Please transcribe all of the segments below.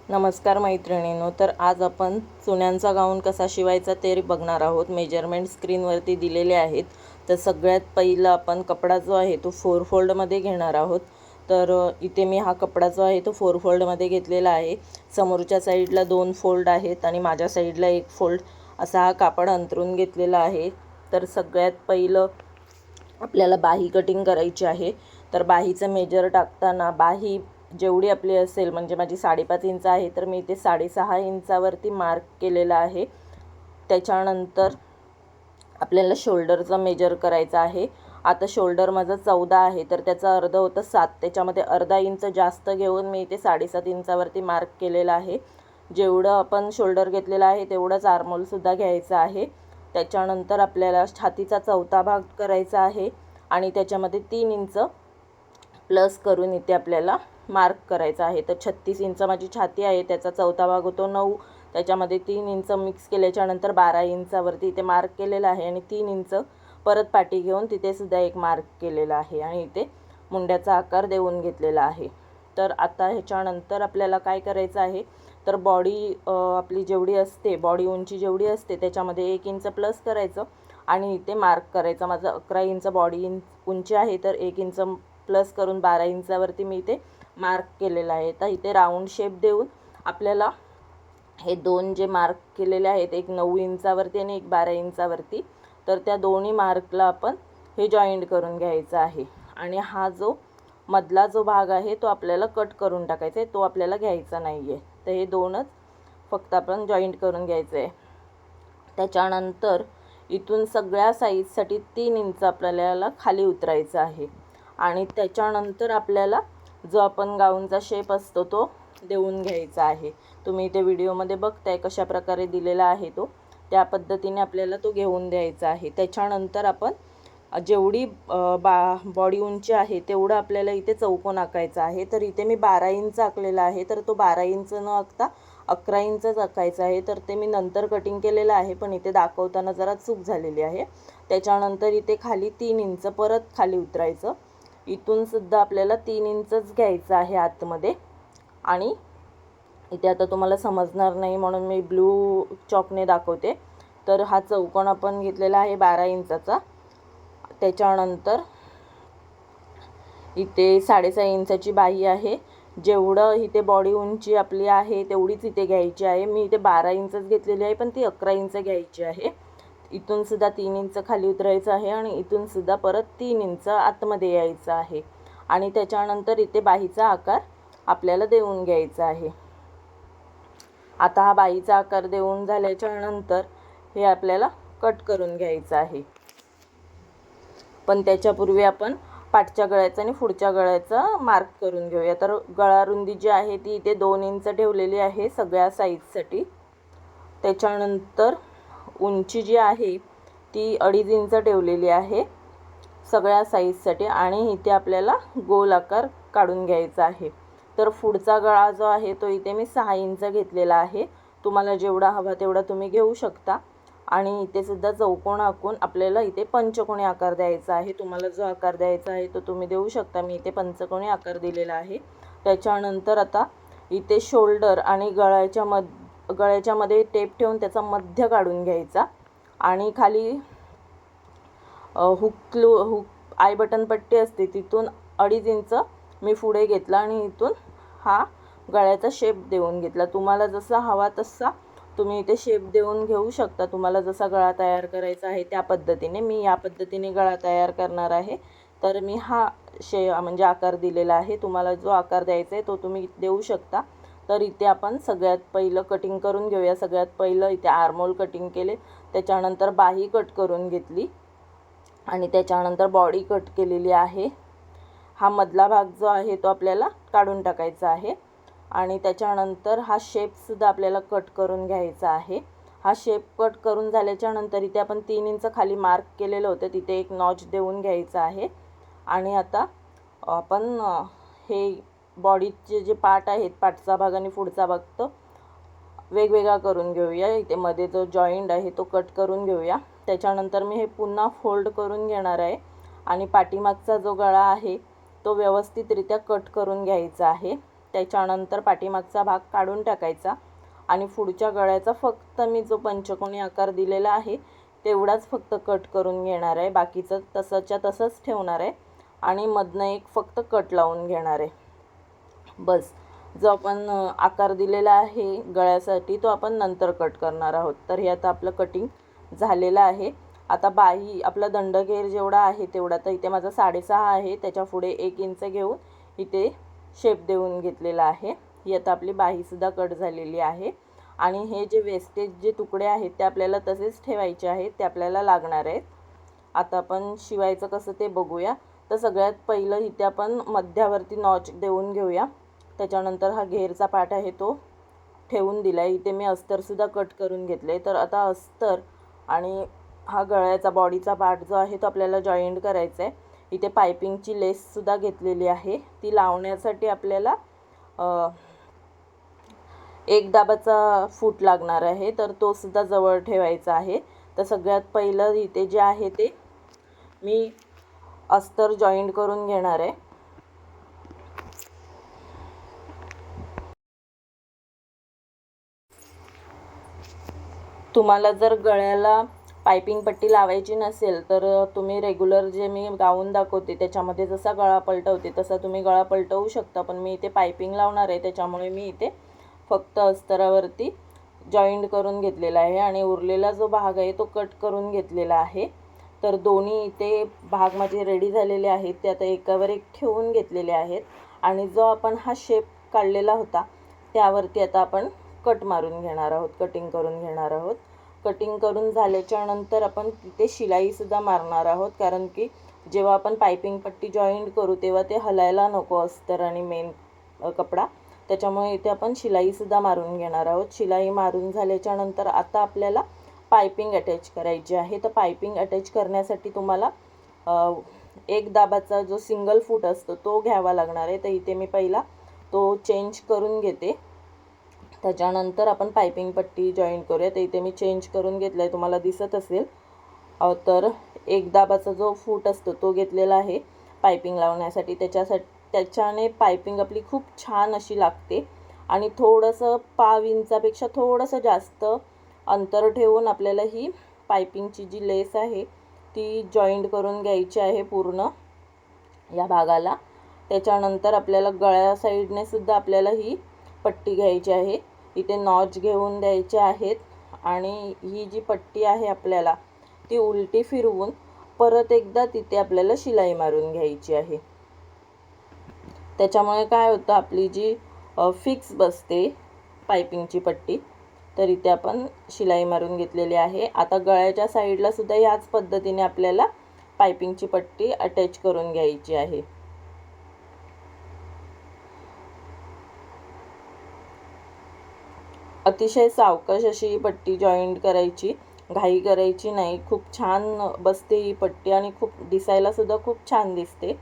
नमस्कार मैत्रिणींनो, तर आज आपण चुन्यांचा गाऊन कसा शिवायचा ते बघणार आहोत। मेजरमेंट स्क्रीनवरती दिलेले आहेत। तर सगळ्यात पहिलं आपण कपडा जो आहे तो 4 फोल्डमध्ये घेणार आहोत। तर इथे मी हा कपडा जो आहे तो 4 फोल्डमध्ये घेतलेला आहे। समोरच्या साईडला 2 फोल्ड आहेत आणि माझ्या साईडला 1 फोल्ड असा हा कापड अंतरून घेतलेला आहे। तर सगळ्यात पहिलं आपल्याला बाही कटिंग करायची आहे। तर बाहीचं मेजर टाकताना बाही जेवढी आपली असेल, म्हणजे माझी 5.5 इंच आहे, तर मी इथे 6.5 इंचावरती मार्क केलेला आहे। त्याच्यानंतर आपल्याला शोल्डरचा मेजर करायचा आहे। आता शोल्डर माझा 14 आहे, तर त्याचा अर्ध होतं 7, त्याच्यामध्ये अर्धा इंच जास्त घेऊन मी इथे 7.5 इंचावरती मार्क केलेला आहे। जेवढं आपण शोल्डर घेतलेला आहे तेवढंच आर्महोलसुद्धा घ्यायचं आहे। त्याच्यानंतर आपल्याला छातीचा चौथा भाग करायचा आहे आणि त्याच्यामध्ये 3 इंच प्लस करून इथे आपल्याला मार्क करायचा आहे। तर 36 इंच माझी छाती आहे, त्याचा चौथा भाग होतो 9, त्याच्यामध्ये 3 इंच मिक्स केल्याच्यानंतर 12 इंचावरती इथे मार्क केलेला आहे आणि 3 इंच परत पाठी घेऊन तिथे सुद्धा एक मार्क केलेला आहे आणि इथे मुंड्याचा आकार देऊन घेतलेला आहे। तर आता ह्याच्यानंतर आपल्याला काय करायचं आहे, तर बॉडी आपली जेवढी असते, बॉडी उंची जेवढी असते त्याच्यामध्ये 1 इंच प्लस करायचं आणि इथे मार्क करायचं। माझं 11 इंच बॉडी उंची आहे, तर 1 इंच प्लस करून 12 इंचावरती मी इथे मार्क केलेला आहे। तर इथे राऊंड शेप देऊन आपल्याला हे दोन जे मार्क केलेले आहेत, एक 9 इंचावरती आणि एक 12 इंचावरती, तर त्या दोन्ही मार्कला आपण हे जॉईंट करून घ्यायचं आहे। आणि हा जो मधला जो भाग आहे तो आपल्याला कट करून टाकायचा आहे, तो आपल्याला घ्यायचा नाही आहे। तर हे दोनच फक्त आपण जॉईंट करून घ्यायचं आहे। त्याच्यानंतर इथून सगळ्या साईजसाठी 3 इंच आपल्याला खाली उतरायचं आहे आणि त्याच्यानंतर आपल्याला जो आपण गाऊनचा शेप असतो तो देऊन घ्यायचा आहे। तुम्ही इथे व्हिडिओमध्ये बघताय कशा प्रकारे दिलेला आहे तो, त्या पद्धतीने आपल्याला तो घेऊन द्यायचा आहे। त्याच्यानंतर आपण जेवढी बॉडी उंची आहे तेवढं आपल्याला इथे चौकोन आखायचा आहे। तर इथे मी 12 इंच आखलेला आहे, तर तो 12 इंच न आखता 11 इंचच आखायचा आहे। तर ते मी नंतर कटिंग केलेलं आहे, पण इथे दाखवताना जरा चूक झालेली आहे। त्याच्यानंतर इथे खाली 3 इंच परत खाली उतरायचं। इथून सुद्धा आपल्याला 3 इंचच घ्यायचं आहे आतमध्ये आणि इथे आता तुम्हाला समजणार नाही म्हणून मी ब्लू चॉकने दाखवते। तर हा चौकोन आपण घेतलेला आहे 12 इंचाचा। त्याच्यानंतर इथे 6.5 इंचाची बाही आहे। जेवढं इथे बॉडी उंची आपली आहे तेवढीच इथे घ्यायची आहे। मी इथे 12 इंचच घेतलेली आहे, पण ती 11 इंच घ्यायची आहे। इथून सुद्धा 3 इंच खाली उतरायचं आहे आणि इथून सुद्धा परत 3 इंच आतमध्ये यायचं आहे आणि त्याच्यानंतर इथे बाहीचा आकार आपल्याला देऊन घ्यायचा आहे। आता हा बाहीचा आकार देऊन झाल्याच्यानंतर हे आपल्याला कट करून घ्यायचं आहे, पण त्याच्यापूर्वी आपण पाठच्या गळ्याचा आणि पुढच्या गळ्याचा मार्क करून घेऊया। तर गळा रुंदी जी आहे ती इथे 2 इंच ठेवलेली आहे सगळ्या साईजसाठी। त्याच्यानंतर उंची जी आहे ती 2.5 इंच ठेवलेली आहे सगळ्या साईजसाठी आणि इथे आपल्याला गोल आकार काढून घ्यायचा आहे। तर पुढचा गळा जो आहे तो इथे मी 6 इंच घेतलेला आहे। तुम्हाला जेवढा हवा तेवढा तुम्ही घेऊ शकता आणि इथे सुद्धा चौकोन आखून आपल्याला इथे पंचकोनी आकार द्यायचा आहे। तुम्हाला जो आकार द्यायचा आहे तो तुम्ही देऊ शकता। मी इथे पंचकोनी आकार दिलेला आहे। त्याच्यानंतर आता इथे शोल्डर आणि गळ्याच्यामध्ये टेप ठेवून त्याचा मध्य काढून घ्यायचा आणि खाली हुक आय बटन पट्टी असते तिथून 2.5 इंच मी पुढे घेतला आणि इथून हा गळ्याचा शेप देऊन घेतला। तुम्हाला जसा हवा तसा तुम्ही इथे शेप देऊन घेऊ शकता। तुम्हाला जसा गळा तयार करायचा आहे त्या पद्धतीने। मी या पद्धतीने गळा तयार करणार आहे, तर मी हा म्हणजे आकार दिलेला आहे। तुम्हाला जो आकार द्यायचा आहे तो तुम्ही देऊ शकता। तर इथे आपण सगळ्यात पहिलं कटिंग करून घेऊया। सगळ्यात पहिलं इथे आर्महोल कटिंग केले, त्याच्यानंतर बाही कट करून घेतली आणि त्याच्यानंतर बॉडी कट केलेली आहे। हा मधला भाग जो आहे तो आपल्याला काढून टाकायचा आहे आणि त्याच्यानंतर हा शेपसुद्धा आपल्याला कट करून घ्यायचा आहे। हा शेप कट करून झाल्याच्यानंतर इथे आपण 3 इंच खाली मार्क केलेलं होतं तिथे एक नॉच देऊन घ्यायचा आहे आणि आता आपण हे बॉडीचे जे पार्ट आहेत, पाठचा भाग आणि पुढचा भाग, तो वेगवेगळा करून घेऊया। इथे मध्ये जो जॉईंट आहे तो कट करून घेऊया। त्याच्यानंतर मी हे पुन्हा फोल्ड करून घेणार आहे आणि पाठीमागचा जो गळा आहे तो व्यवस्थितरित्या कट करून घ्यायचा आहे। त्याच्यानंतर पाठीमागचा भाग काढून टाकायचा आणि पुढच्या गळ्याचा फक्त मी जो पंचकोनी आकार दिलेला आहे तेवढाच फक्त कट करून घेणार आहे, बाकीचं तसंच्या तसंच ठेवणार आहे आणि मधनं एक फक्त कट लावून घेणार आहे बस. जो आपण आकार दिलेला आहे गळ्यासाठी तो आपण नंतर कट करणार आहोत. तर हे आता आपलं कटिंग झालेलं आहे. आता बाही आपला दंडघेर जेवढा आहे तेवढा, तर इथे माझा 6.5 आहे, त्याच्या पुढे 1 इंच घेऊन इथे शेप देऊन घेतलेला आहे. ही आता आपली बाहीसुद्धा कट झालेली आहे आणि हे जे वेस्टेज जे तुकडे आहेत ते आपल्याला तसेच ठेवायचे आहेत, ते आपल्याला लागणार आहेत. आता आपण शिवायचं कसं ते बघूया. तर सगळ्यात पहिलं इथे आपण मध्यावरती नॉच देऊन घेऊया. त्याच्यानंतर हा घेरचा पार्ट आहे तो ठेवून दिला आहे. इथे मी अस्तरसुद्धा कट करून घेतले. तर आता अस्तर आणि हा गळ्याचा बॉडीचा पार्ट जो आहे तो आपल्याला जॉईंट करायचा आहे. इथे पायपिंगची लेससुद्धा घेतलेली आहे. ती लावण्यासाठी आपल्याला एक दाबाचा फूट लागणार आहे, तर तो सुद्धा जवळ ठेवायचा आहे. तर सगळ्यात पहिलं इथे जे आहे ते मी अस्तर जॉईंट करून घेणार आहे. तुम्हाला जर गळ्याला पायपिंग पट्टी लावायची नसेल तर तुम्ही रेग्युलर जे मी गाऊन दाखवते त्याच्यामध्ये जसा गळा पलटवते तसा तुम्ही गळा पलटवू शकता, पण मी इथे पायपिंग लावणार आहे त्याच्यामुळे मी इथे फक्त अस्तरावरती जॉईंट करून घेतलेला आहे आणि उरलेला जो भाग आहे तो कट करून घेतलेला आहे. तर दोन्ही इथे भाग माझे रेडी झालेले आहेत, ते आता एकावर एक ठेवून घेतलेले आहेत आणि जो आपण हा शेप काढलेला होता त्यावरती आता आपण कट मारून घेणार आहोत, कटिंग करून घेणार आहोत. कटिंग करून झाल्याच्या नंतर आपण तिथे शिलाईसुद्धा मारणार आहोत, कारण की जेव्हा आपण पायपिंग पट्टी जॉईंट करू तेव्हा ते हलायला नको अस्तर आणि मेन कपडा, त्याच्यामुळे इथे आपण शिलाईसुद्धा मारून घेणार आहोत. शिलाई मारून झाल्याच्या नंतर आता आपल्याला पायपिंग अटॅच करायची आहे. तर पायपिंग अटॅच करण्यासाठी तुम्हाला एक दाबाचा जो सिंगल फूट असतो तो घ्यावा लागणार आहे. तर इथे मी पहिला तो चेंज करून घेते, त्याच्यानंतर आपण पायपिंग पट्टी जॉईंट करूया. तर इथे मी चेंज करून घेतला आहे, तुम्हाला दिसत असेल. तर एक दाबाचा जो फूट असतो तो घेतलेला आहे पायपिंग लावण्यासाठी. त्याच्याने पायपिंग आपली खूप छान अशी लागते आणि थोडंसं पाव इंचापेक्षा थोडंसं जास्त अंतर ठेवून आपल्याला ही पायपिंगची जी लेस आहे ती जॉईंट करून घ्यायची आहे पूर्ण या भागाला. त्याच्यानंतर आपल्याला गळ्या साईडने सुद्धा आपल्याला ही पट्टी घ्यायची आहे. इथे नॉच घेऊन द्यायचे आहेत आणि ही जी पट्टी आहे आपल्याला ती उलटी फिरवून परत एकदा तिथे आपल्याला शिलाई मारून घ्यायची आहे. त्याच्यामुळे काय होतं, आपली जी फिक्स बसते पायपिंगची पट्टी, तर इथे आपण शिलाई मारून घेतलेली आहे. आता गळ्याच्या साईडला सुद्धा याच पद्धतीने आपल्याला पायपिंगची पट्टी अटॅच करून घ्यायची आहे. अतिशय सावकाश अशी ही पट्टी जॉईंट करायची, घाई करायची नाही. खूप छान बसते ही पट्टी आणि खूप दिसायला सुद्धा खूप छान दिसते.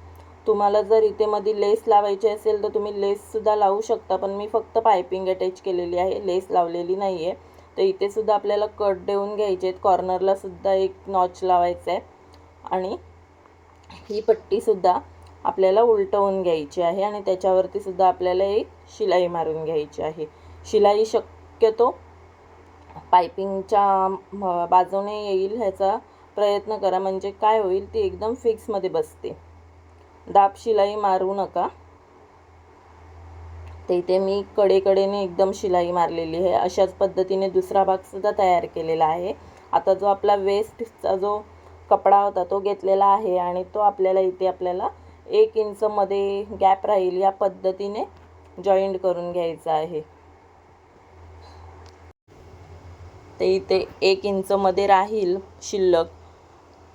तुम्हाला जर इथे मध्ये लेस लावायची असेल तर तुम्ही लेससुद्धा लावू शकता, पण मी फक्त पायपिंग अटॅच केलेली आहे, लेस लावलेली नाही आहे. तर इथे सुद्धा आपल्याला कट देऊन घ्यायचे आहेत, कॉर्नरला सुद्धा एक नॉच लावायचा आहे आणि ही पट्टीसुद्धा आपल्याला उलटवून घ्यायची आहे आणि त्याच्यावरती सुद्धा आपल्याला एक शिलाई मारून घ्यायची आहे. शिलाई शक्यतो पायपिंगच्या बाजूने येईल ह्याचा प्रयत्न करा, म्हणजे काय होईल ती एकदम फिक्समध्ये बसते. दाब शिलाई मारू नका. ते इथे मी कडेकडेने एकदम शिलाई मारलेली आहे. अशाच पद्धतीने दुसरा भाग सुद्धा तयार केलेला आहे. आता जो आपला वेस्टचा जो कपडा होता तो घेतलेला आहे आणि तो आपल्याला इथे आपल्याला 1 इंच मध्ये गॅप राहील या पद्धतीने जॉईंट करून घ्यायचा आहे. ते इथे 1 इंच मध्ये राहील शिल्लक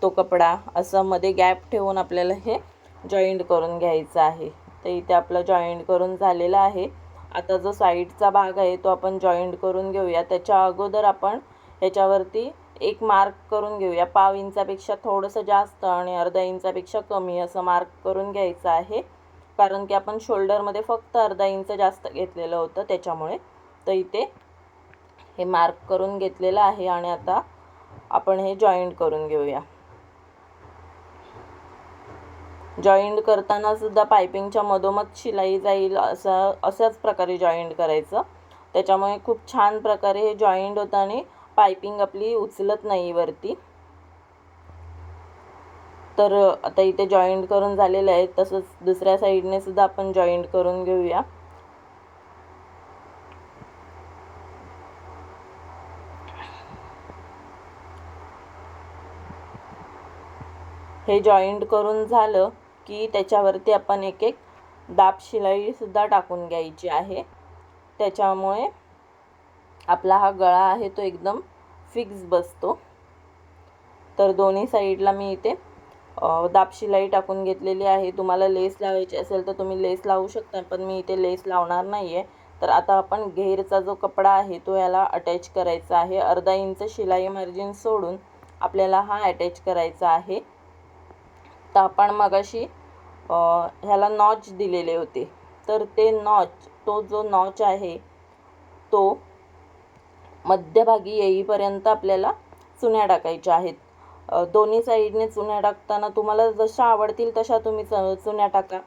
तो कपडा, असं मध्ये गॅप ठेवून आपल्याला हे जॉईंट करून घ्यायचं आहे. तर इथे आपलं जॉईंट करून झालेला आहे. आता जो साईडचा भाग आहे तो आपण जॉईंट करून घेऊया. त्याच्या अगोदर आपण ह्याच्यावरती एक मार्क करून घेऊया. पाव इंचापेक्षा थोडंसं जास्त आणि अर्धा इंचापेक्षा कमी असं मार्क करून घ्यायचं आहे, कारण की आपण शोल्डरमध्ये फक्त अर्धा इंच जास्त घेतलेलं होतं त्याच्यामुळे. तर इथे हे मार्क करून घेतलेलं आहे आणि आता आपण हे जॉईंट करून घेऊया. जॉईंट करताना सुद्धा पायपिंगच्या मधोमध शिलाई जाईल अशाच प्रकारे जॉईंट करायचं. त्याच्यामुळे खूप छान प्रकारे हे जॉईंट होतं आणि पायपिंग आपली उचलत नाही वरती. तर आता इथे जॉईंट करून झालेले आहेत. तसंच दुसऱ्या साईडने सुद्धा आपण जॉईंट करून घेऊया. हे जॉईंट करून झालं की त्याच्यावरती आपण एक एक दाब शिलाई सुद्धा टाकून घ्यायची आहे. त्याच्यामुळे आपला हा गळा आहे तो एकदम फिक्स बसतो. तर दोन्ही साईडला मी इथे दाब शिलाई टाकून घेतलेली आहे. तुम्हाला लेस लावायची असेल तर तुम्ही लेस लावू शकता, पण मी इथे लेस लावणार नाही आहे. तर आता आपण घेरचा जो कपडा आहे तो याला अटॅच करायचा आहे. अर्धा इंच शिलाई मार्जिन सोडून आपल्याला हा अटॅच करायचा आहे. तर आपण मगाशी ह्याला नॉच दिलेले होते, तर ते तो जो नॉच आहे तो मध्यभागी येईपर्यंत आपल्याला चुन्या टाकायच्या आहेत. दोन्ही साईडने चुन्या टाकताना तुम्हाला जशा आवडतील तशा तुम्ही चुन्या टाका.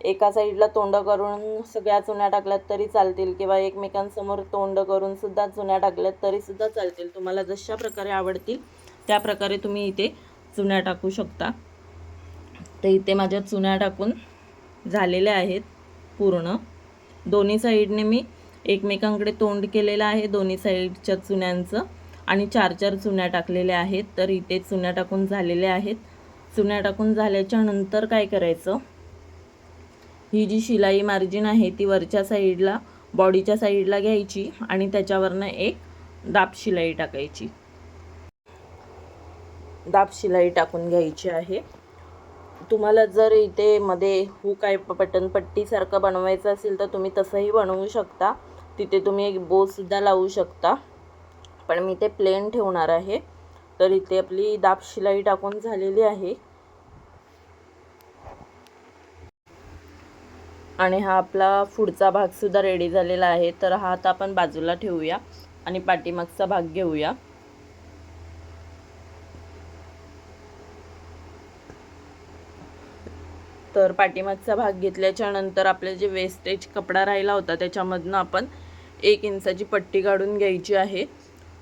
एका साईडला तोंड करून सगळ्या चुन्या टाकल्यात तरी चालतील, किंवा एकमेकांसमोर तोंड करून सुद्धा चुन्या टाकल्यात तरी सुद्धा चालतील. तुम्हाला जशा प्रकारे आवडतील त्या प्रकारे तुम्ही इथे चुन्या टाकू शकता. तर इथे माझ्या चुन्या टाकून झालेल्या आहेत पूर्ण. दोन्ही साईडने मी एकमेकांकडे तोंड केलेलं आहे दोन्ही साईडच्या चुन्यांचं, आणि 4-4 चुन्या टाकलेल्या आहेत. तर इथे चुन्या टाकून झालेल्या आहेत. चुन्या टाकून झाल्याच्या नंतर काय करायचं, ही जी शिलाई मार्जिन आहे ती वरच्या साईडला बॉडीच्या साईडला घ्यायची आणि त्याच्यावरनं एक दाब शिलाई टाकायची. दाब शिलाई टाकून घ्यायची आहे. तुम्हाला जर इथे मध्ये हुक आहे पट्टीसारखं बनवायचं असेल तर तुम्ही तसंही बनवू शकता. तिथे तुम्ही एक बो सुद्धा लावू शकता, पण मी ते प्लेन ठेवणार आहे. तर इथे आपली दाब शिलाई टाकून झालेली आहे आणि हा आपला पुढचा भाग सुद्धा रेडी झालेला आहे. तर हा आता आपण बाजूला ठेवूया आणि पाठीमागचा भाग घेऊया. तर पाठीमागचा भाग घेतल्याच्या नंतर आपले जे वेस्टेज कपडा राहिला होता त्याच्यामधनं आपण 1 इंचाची पट्टी काढून घ्यायची आहे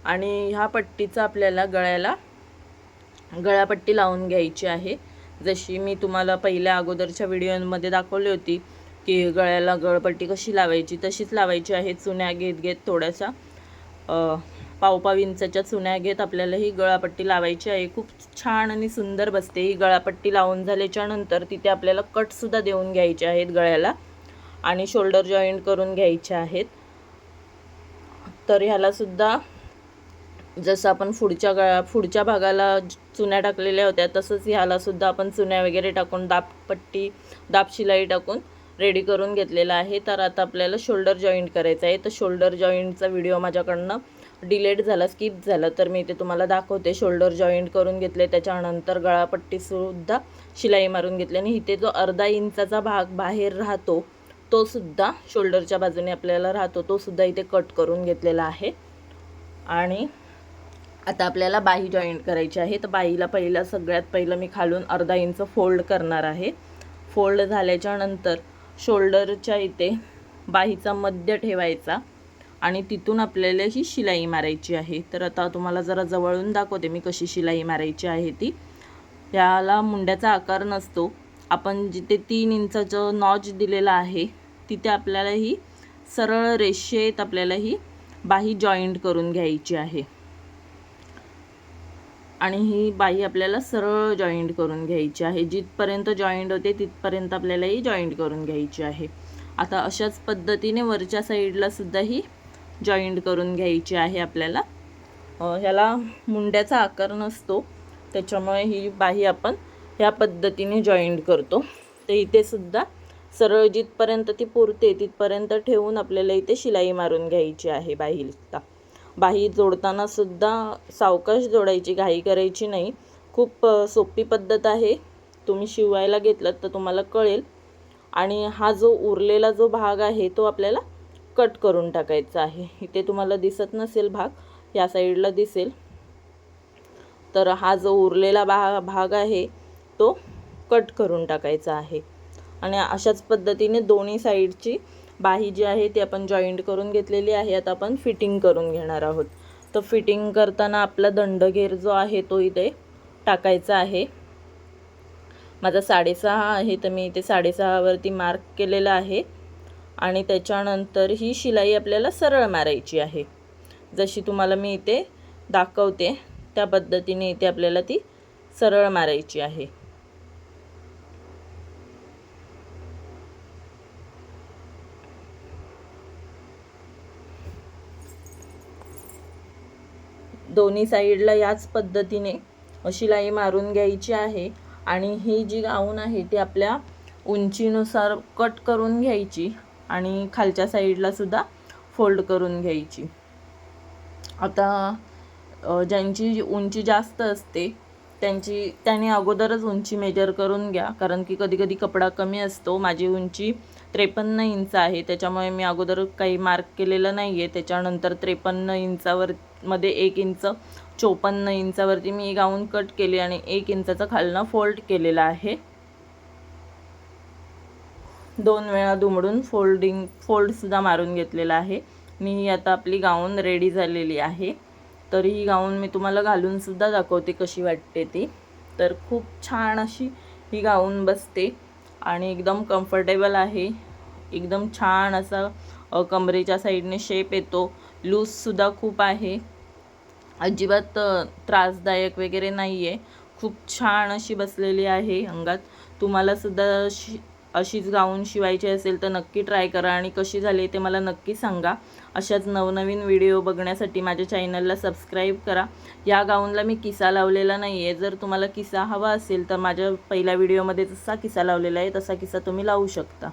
आणि ह्या पट्टीचा आपल्याला गळापट्टी लावून घ्यायची आहे. जशी मी तुम्हाला पहिल्या अगोदरच्या व्हिडिओमध्ये दाखवली होती की गळ्याला गळपट्टी कशी लावायची, तशीच लावायची आहे. चुन्या घेत थोड्याशा 1.5 इंचाच्या चुन्या घेत आपल्याला ही गळापट्टी लावायची आहे. खूप छान आणि सुंदर बसते. ही गळापट्टी लावून झाल्याच्या नंतर तिथे आपल्याला कटसुद्धा देऊन घ्यायचे आहेत गळ्याला आणि शोल्डर जॉईंट करून घ्यायचे आहेत. तर ह्याला सुद्धा जसं आपण पुढच्या भागाला चुन्या टाकलेल्या होत्या तसंच ह्याला सुद्धा आपण चुन्या वगैरे टाकून दाब शिलाई टाकून रेडी करून घेतलेला आहे. तर आता आपल्याला शोल्डर जॉईंट करायचं आहे. तर शोल्डर जॉईंटचा व्हिडिओ माझ्याकडनं डिलेट झाला, स्किप झालं, तर मी ते तुम्हाला दाखवते. शोल्डर जॉईंट करून घेतले, त्याच्यानंतर गळापट्टीसुद्धा शिलाई मारून घेतली आणि इथे जो अर्धा इंचाचा भाग बाहेर राहतो तो सुद्धा शोल्डरच्या बाजूने आपल्याला राहतो, तो सुद्धा इथे कट करून घेतलेला आहे. आणि आता आपल्याला बाही जॉईंट करायची आहे. तर बाहीला सगळ्यात पहिलं मी खालून अर्धा इंच फोल्ड करणार आहे. फोल्ड झाल्याच्या नंतर शोल्डरच्या इथे बाहीचा मध्य ठेवायचा आणि तिथून आपल्याला ही शिलाई मारायची आहे. तर आता तुम्हाला जरा जवळून दाखवते मी कशी शिलाई मारायची आहे ती. याला मुंड्याचा आकार नसतो. आपण जिथे 3 इंचाचं नॉच दिलेला आहे तिथे आपल्याला ही सरळ रेषेत आपल्याला ही बाही जॉईंट करून घ्यायची आहे आणि ही बाही आपल्याला सरळ जॉईंट करून घ्यायची आहे. जिथपर्यंत जॉईंट होते तिथपर्यंत आपल्याला ही जॉईंट करून घ्यायची आहे. आता अशाच पद्धतीने वरच्या साईडला सुद्धा ही जॉईंट करून घ्यायची आहे आपल्याला. ह्याला मुंड्याचा आकार नसतो त्याच्यामुळे ही बाही आपण ह्या पद्धतीने जॉईंट करतो. तर इथे सुद्धा सरळ जिथपर्यंत ती पुरते तिथपर्यंत ठेवून आपल्याला इथे शिलाई मारून घ्यायची आहे बाहीला. बाही जोडताना सुद्धा सावकाश जोडायची, घाई करायची नाही. खूप सोपी पद्धत आहे. तुम्ही शिवायला घेतलं तर तुम्हाला कळेल. आणि हा जो उरलेला जो भाग आहे तो आपल्याला कट करून टाकायचा आहे. इथे तुम्हाला दिसत नसेल भाग, या साईडला दिसेल. तर हा जो उरलेला भाग आहे तो कट करून टाकायचा आहे. आणि अशाच पद्धतीने दोन्ही साईडची बाही जी आहे ती आपण जॉईंट करून घेतलेली आहे. आता आपण फिटिंग करून घेणार आहोत. तर फिटिंग करताना आपला दंडघेर जो आहे तो इथे टाकायचा आहे. माझा 6.5 आहे, तर मी इथे 6.5 वरती मार्क केलेला आहे. आणि त्याच्यानंतर ही शिलाई आपल्याला सरळ मारायची आहे. जशी तुम्हाला मी इथे दाखवते त्या पद्धतीने इथे आपल्याला ती सरळ मारायची आहे. दोन्ही साईडला याच पद्धतीने शिलाई मारून घ्यायची आहे. आणि ही जी गाऊन आहे ती आपल्या उंचीनुसार कट करून घ्यायची आणि खालच्या साईडला सुद्धा फोल्ड करून घ्यायची. आता ज्यांची उंची जास्त असते त्याने अगोदरच उंची मेजर करून घ्या, कारण की कधी कपडा कमी असतो. माझी उंची 53 इंच आहे, त्याच्यामुळे मी अगोदर काही मार्क केलेलं नाही आहे. त्याच्यानंतर 53 इंचावर मध्ये 1 इंच 54 इंचावरती मी गाऊन कट केली आणि 1 इंचाचा खालनं फोल्ड केलेला आहे. 2 वेळा दुमडून फोल्डसुद्धा मारून घेतलेला आहे. मी आता आपली गाऊन रेडी झालेली आहे. तर ही गाऊन मी तुम्हाला घालूनसुद्धा दाखवते कशी वाटते ती. तर खूप छान अशी ही गाऊन बसते आणि एकदम कम्फर्टेबल आहे. एकदम छान असा कमरेच्या साईडने शेप येतो. लूजसुद्धा खूप आहे, अजिबात त्रासदायक वगैरे नाही आहे. खूप छान अशी बसलेली आहे अंगात. तुम्हालासुद्धा अशीच गाऊन शिवायची असेल तर नक्की ट्राय करा आणि कशी झाली ते मला नक्की सांगा. अशाच नवनवीन व्हिडिओ बघण्यासाठी माझ्या चॅनलला सबस्क्राईब करा. या गाऊनला मी किसा लावलेला नाही आहे. जर तुम्हाला किसा हवा असेल तर माझ्या पहिल्या व्हिडिओमध्ये जसा किसा लावलेला आहे तसा किसा तुम्ही लावू शकता.